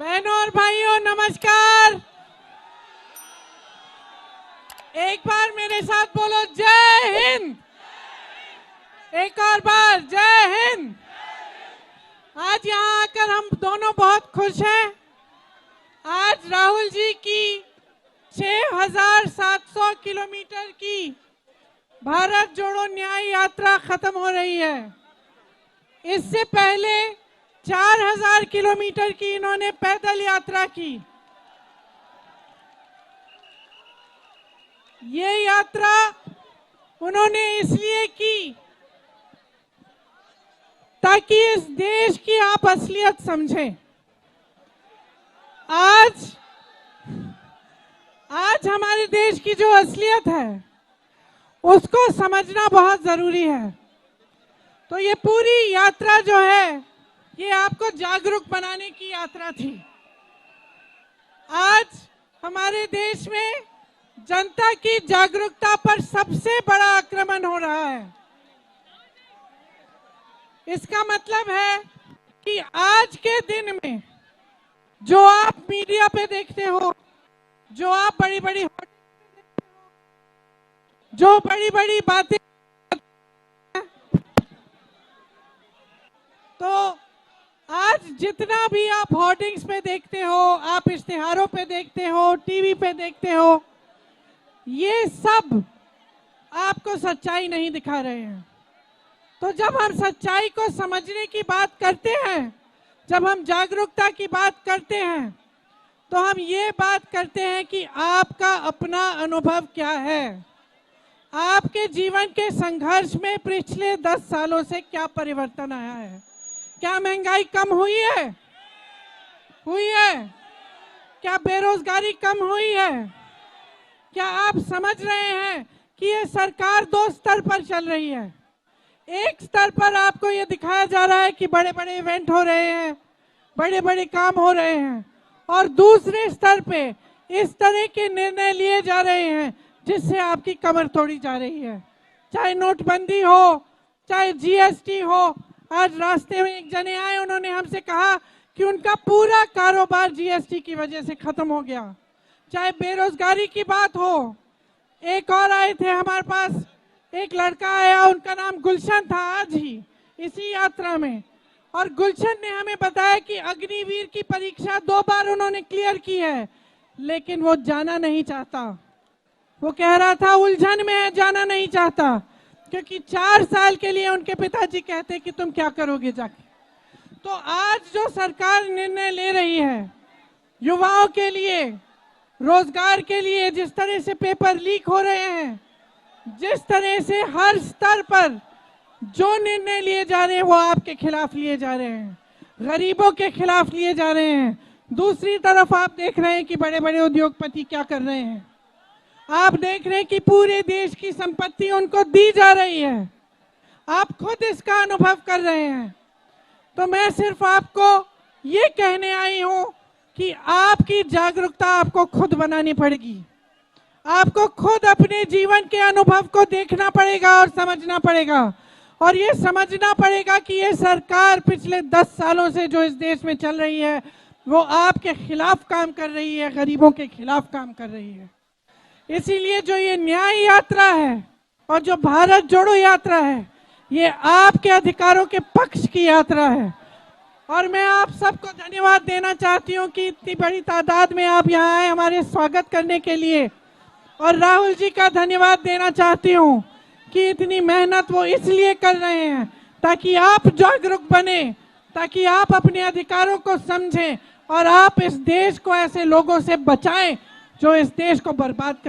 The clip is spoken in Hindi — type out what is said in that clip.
बहनों और भाइयों नमस्कार। एक बार मेरे साथ बोलो जय हिंद। एक और बार जय हिंद। आज यहाँ आकर हम दोनों बहुत खुश हैं। आज राहुल जी की 6,700 किलोमीटर की भारत जोड़ो न्याय यात्रा खत्म हो रही है। इससे पहले 4,000 किलोमीटर की इन्होंने पैदल यात्रा की। ये यात्रा उन्होंने इसलिए की ताकि इस देश की आप असलियत समझें। आज हमारे देश की जो असलियत है उसको समझना बहुत जरूरी है। तो ये पूरी यात्रा जो है ये आपको जागरूक बनाने की यात्रा थी। आज हमारे देश में जनता की जागरूकता पर सबसे बड़ा आक्रमण हो रहा है। इसका मतलब है कि आज के दिन में जो आप मीडिया पे देखते हो, जो आप बड़ी बड़ी बातें, तो आज जितना भी आप होर्डिंग्स पे देखते हो, आप इश्तिहारों पे देखते हो, टीवी पे देखते हो, ये सब आपको सच्चाई नहीं दिखा रहे हैं। तो जब हम सच्चाई को समझने की बात करते हैं, जब हम जागरूकता की बात करते हैं, तो हम ये बात करते हैं कि आपका अपना अनुभव क्या है, आपके जीवन के संघर्ष में पिछले 10 सालों से क्या परिवर्तन आया है। क्या महंगाई कम हुई है? हुई है। क्या बेरोजगारी कम हुई है? क्या आप समझ रहे हैं कि ये सरकार 2 स्तर पर चल रही है। एक स्तर पर आपको ये दिखाया जा रहा है कि बड़े बड़े इवेंट हो रहे हैं, बड़े बड़े काम हो रहे हैं, और दूसरे स्तर पे इस तरह के निर्णय लिए जा रहे हैं जिससे आपकी कमर तोड़ी जा रही है। चाहे नोटबंदी हो, चाहे जीएसटी हो। आज रास्ते में एक जने आए, उन्होंने हमसे कहा कि उनका पूरा कारोबार जीएसटी की वजह से खत्म हो गया। चाहे बेरोजगारी की बात हो। एक और आए थे हमारे पास, एक लड़का आया, उनका नाम गुलशन था, आज ही इसी यात्रा में, और गुलशन ने हमें बताया कि अग्निवीर की परीक्षा 2 बार उन्होंने क्लियर की है, लेकिन वो जाना नहीं चाहता। वो कह रहा था उलझन में है, जाना नहीं चाहता, क्योंकि 4 साल के लिए उनके पिताजी कहते कि तुम क्या करोगे जाके। तो आज जो सरकार निर्णय ले रही है युवाओं के लिए, रोजगार के लिए, जिस तरह से पेपर लीक हो रहे हैं, जिस तरह से हर स्तर पर जो निर्णय लिए जा रहे हैं वो आपके खिलाफ लिए जा रहे हैं, गरीबों के खिलाफ लिए जा रहे हैं। दूसरी तरफ आप देख रहे हैं कि बड़े बड़े उद्योगपति क्या कर रहे हैं। आप देख रहे हैं कि पूरे देश की संपत्ति उनको दी जा रही है। आप खुद इसका अनुभव कर रहे हैं। तो मैं सिर्फ आपको ये कहने आई हूं कि आपकी जागरूकता आपको खुद बनानी पड़ेगी। आपको खुद अपने जीवन के अनुभव को देखना पड़ेगा और समझना पड़ेगा, और ये समझना पड़ेगा कि ये सरकार पिछले 10 सालों से जो इस देश में चल रही है वो आपके खिलाफ काम कर रही है, गरीबों के खिलाफ काम कर रही है। इसीलिए जो ये न्याय यात्रा है और जो भारत जोड़ो यात्रा है, ये आपके अधिकारों के पक्ष की यात्रा है। और मैं आप सबको धन्यवाद देना चाहती हूँ कि इतनी बड़ी तादाद में आप यहाँ आए हमारे स्वागत करने के लिए। और राहुल जी का धन्यवाद देना चाहती हूँ कि इतनी मेहनत वो इसलिए कर रहे हैं ताकि आप जागरूक बने, ताकि आप अपने अधिकारों को समझें और आप इस देश को ऐसे लोगों से बचाएं जो इस देश को बर्बाद कर